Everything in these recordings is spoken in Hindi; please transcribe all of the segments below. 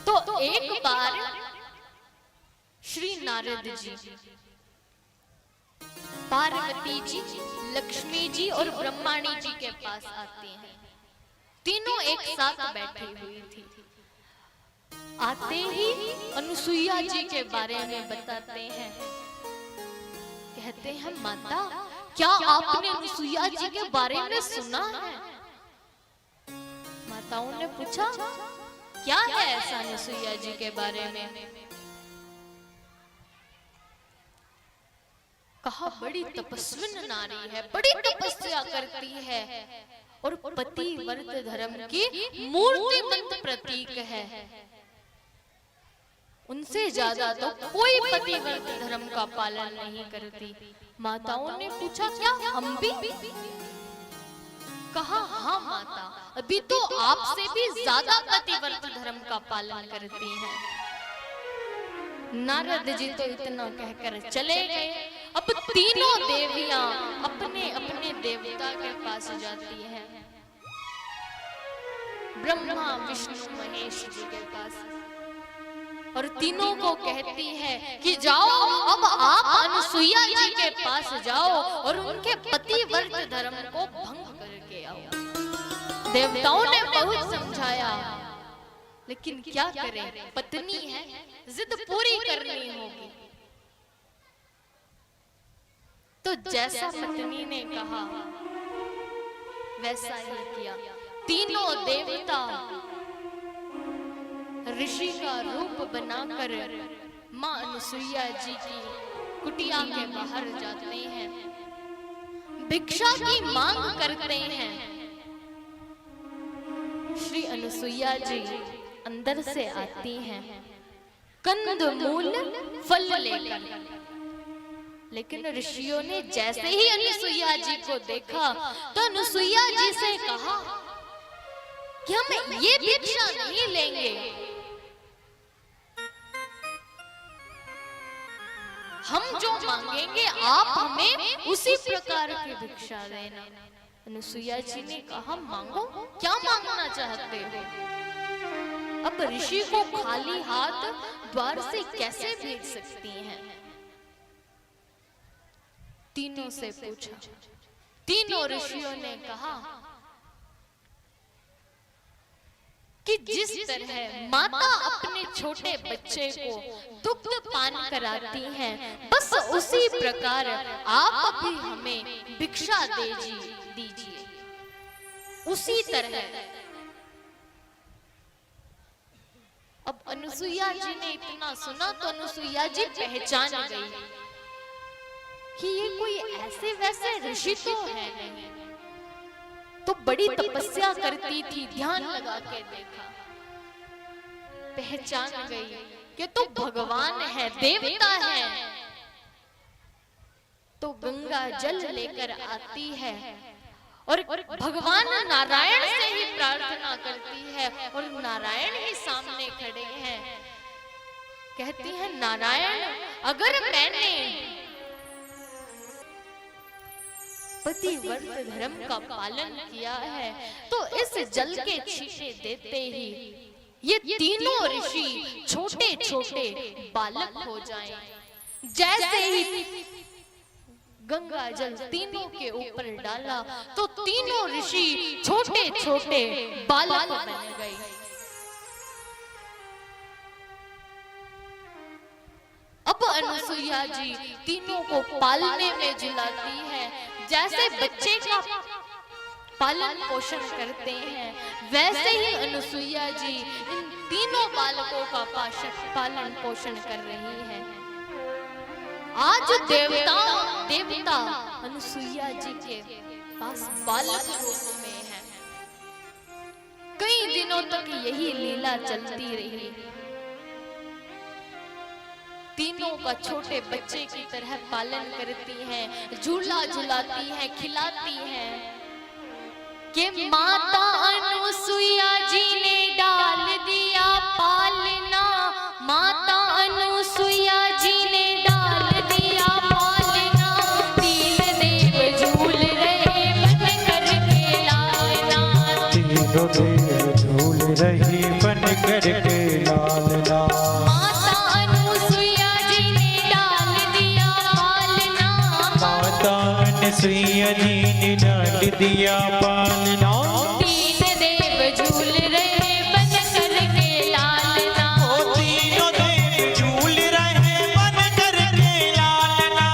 तो एक बार श्री नारद जी, पार्वती जी, लक्ष्मी जी और ब्रह्माणी जी के पास आते हैं। तीनों एक साथ बैठी हुई थी। आते ही अनुसुईया जी के बारे में बताते हैं। कहते हैं, माता क्या आपने अनुसुईया जी के बारे में सुना है? माताओं ने पूछा, क्या है ऐसा अनुसुईया जी के बारे में? कहा, बड़ी तपस्विन नारी है, बड़ी तपस्या करती है और पतिव्रत धर्म की मूर्तिमंत प्रतीक है। उनसे ज्यादा तो कोई पतिव्रत धर्म का पालन नहीं करती। माताओं ने पूछा, क्या हम भी? कहा, हाँ माता, अभी तो आपसे भी ज्यादा पतिव्रत धर्म का पालन करती हैं। नारद जी तो इतना कहकर चले गए। अब तीनों देवियां अपने अपने देवता के पास जाती हैं, ब्रह्मा विष्णु महेश जी के पास, और तीनों को कहती है कि जाओ, अब आप अनुसुईया जी के पास जाओ और उनके पतिव्रत धर्म को भंग करके आओ। देवताओं ने बहुत समझाया, लेकिन क्या करें, पत्नी है, जिद पूरी करनी होगी। तो जैसा पत्नी ने कहा वैसा ही किया। तीनों देवता ऋषि का रूप बनाकर मां अनुसुईया जी की कुटिया के बाहर जाते हैं, भिक्षा की मांग करते हैं। श्री अनुसुईया जी अंदर से आती हैं, कंद मूल फल लेकर। लेकिन ऋषियों ने जैसे ही अनुसुईया जी को देखा तो अनुसुईया जी से कहा कि हम ये भिक्षा नहीं लेंगे, हम जो मांगेंगे आप हमें उसी प्रकार की भिक्षा देना। अनुसुईया जी ने कहा, मांगो, क्या मांगना चाहते हो? अब ऋषि को खाली हाथ द्वार से कैसे भेज सकती हैं? तीनों से पूछा। तीनों ऋषियों ने कहा कि जिस तरह माता अपने छोटे बच्चे को दुग्ध पान कराती हैं, बस उसी प्रकार आप भी हमें भिक्षा दीजिए। उसी तरह अब अनुसुईया जी ने इतना सुना तो अनुसुईया जी पहचान गई कि ये कोई ऐसे वैसे ऋषि तो है नहीं, तो बड़ी तपस्या करती थी। ध्यान लगा के देखा, पहचान गई कि तो भगवान है, देवता है। तो गंगा जल लेकर आती है और भगवान नारायण से ही प्रार्थना करती है, और नारायण ही सामने खड़े हैं। कहती है, नारायण, अगर मैंने पतिव्रत धर्म का पालन किया है तो इस जल के छींटे देते ही ये तीनों ऋषि छोटे छोटे बालक हो जाएं। जैसे ही गंगा जल तीनों के ऊपर डाला तो तीनों ऋषि छोटे छोटे बालक बन गए। अब अनुसुईया जी तीनों को पालने में जुलाती है। जैसे बच्चे का पालन पोषण करते हैं, वैसे ही अनुसुईया जी इन तीनों बालकों का पालन पोषण कर रही है। आज देवता अनुसुईया जी के पास बालक रूप में है। कई दिनों तक यही लीला चलती रही। तीनों का छोटे बच्चे की तरह पालन करती हैं, झूला झुलाती हैं, खिलाती हैं। कि माता अनुसुईया जी ने डाल दिया पालना, माता अनुसुईया जी ने डाल दिया पालना। तीन देव झूल रहे बन कर के लालना, तीनों देव झूल रही बन करके लालना। माता अनुसुईया जी ने डाल दिया पालना। माता अनुसुईया जी ने डाल दिया पालना। तीन देव झूल रहे बन करके लालना। तीनों देव झूल रहे बन करके लालना।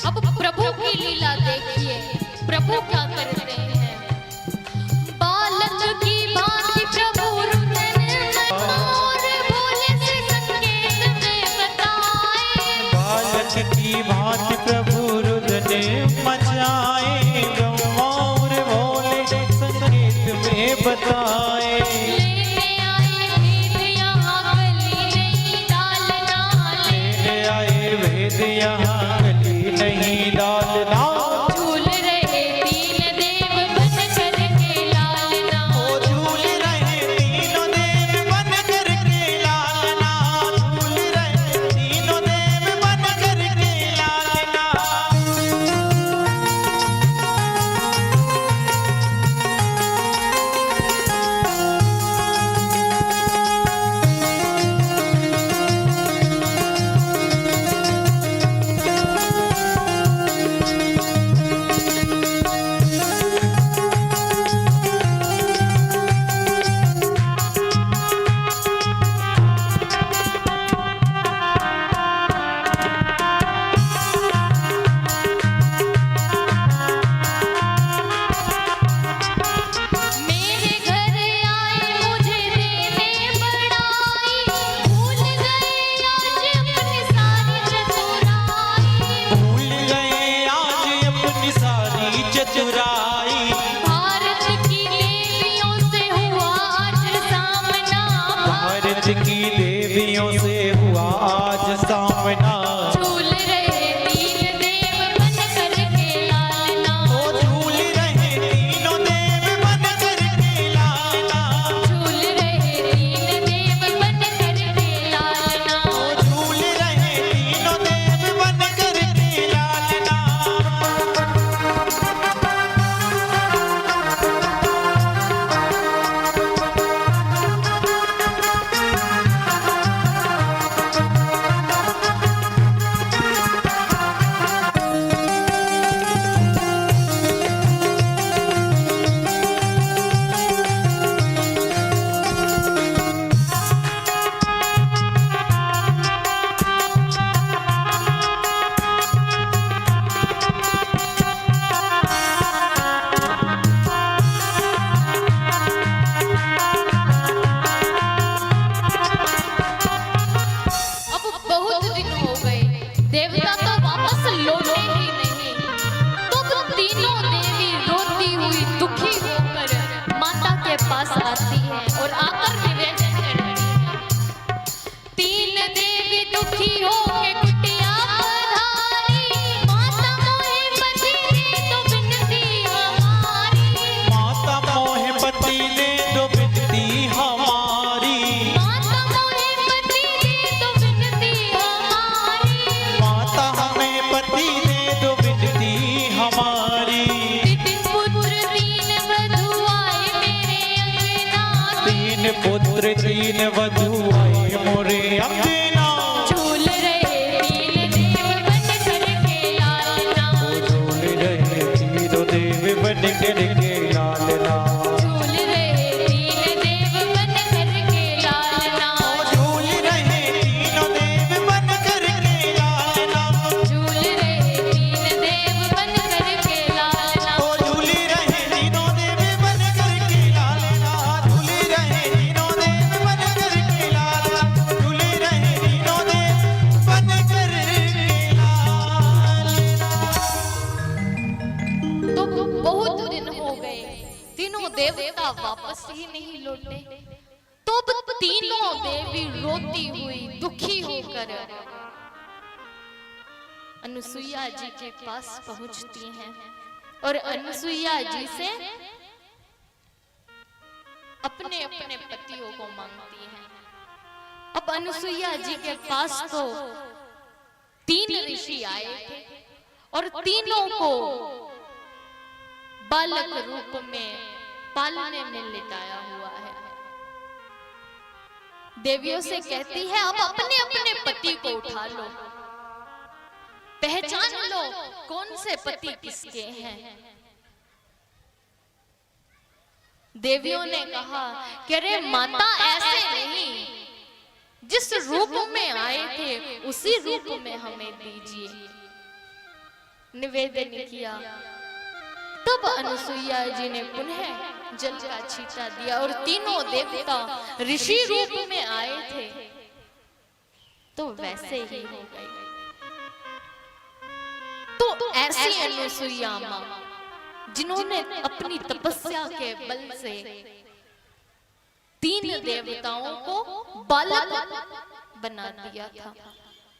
अब प्रभु की लीला देखिए, प्रभु क्या करते हैं। बालक की भांति प्रभु रुदन और भोले से संकेत में बताए। बालक की भांति प्रभु रुदन मचाए। गौर भोले संगीत में बताए। लेने आए भेद यहाँ गली नहीं डालना। लेने आए भेद यहाँ गली नहीं डालना। झूल रहे तीन देव बन करके लालना। झूल रहे तीनों देव बन करके लालना। झूल रहे तीनों देव बन करके लालना। मेरे घर आए मुझे देने बड़ाई। भूल गए आज अपनी सारी चतुराई। भूल गए आज अपनी सारी चतुराई। भारत की देवियों से हुआ आज सामना। भारत की देवियों से हुआ आज सामना। झूल रहे तीन देव बन करके लालना। झूल रहे तीनों देव बन करके लालना। झूल रहे तीन देव बन करके लालना। झूल रहे तीनों देव बन करके लालना। अब बहुत दिन हो गए, देवता तो वापस लौटे ही नहीं। तो तीनों देवी रोती हुई दुखी होकर माता के पास आती है और आकर निवेदन करती है। तीन देवी दुखी होके कुटिया पधारी। माता मोहे पति दे तो बिनती हमारी। माता मोहे पति ने तो बिनती हमारी। माता मोहे पति दे तो बिनती हमारी। माता हमें पति ने तो बिनती हमारी। तीन पुत्र तीन वधू आए मेरे अंगना। तीन पुत्र तीन वधू आए मोरे अंगना। झूल रहे तीन देव बन करके लालना। झूल रहे तीनों देव बन करके लालना। झूल रहे तीन देव बन करके लालना। झूल रहे तीनों देव बन करके लालना। झूल रहे तीन देव बन करके लालना। झूल रहे तीनों देव बन करके लालना। झूल रहे तीनों देव बन करके लालना। झूल रहे तीनों देव बन करके लालना। तो बहुत दिन हो गए, तीनों देवता वापस ही नहीं लौटे। तो अब तीनों देवी रोती हुई दुखी होकर अनुसुईया जी के पास पहुंचती हैं और अनुसुईया जी से अपने अपने पतियों को मांगती हैं। अब अनुसुईया जी के पास तो 3 ऋषि आए थे और तीनों को बालक रूप में पालने में लिटाया हुआ है। देवियों से कहती है अब अपने अपने पति को उठा लो, पहचान लो कौन से पति किसके हैं। देवियों ने कहा कि अरे माता ऐसे नहीं, जिस रूप में आए थे उसी रूप में हमें दीजिए। निवेदन किया। तब अनुसुईया जी ने पुनः जल का छींटा दिया और तीनों देवता ऋषि रूप में आए थे तो वैसे ही हो गए। तो ऐसी अनुसुईया मां जिन्होंने अपनी तपस्या के बल से 3 देवताओं को बालक बना दिया था।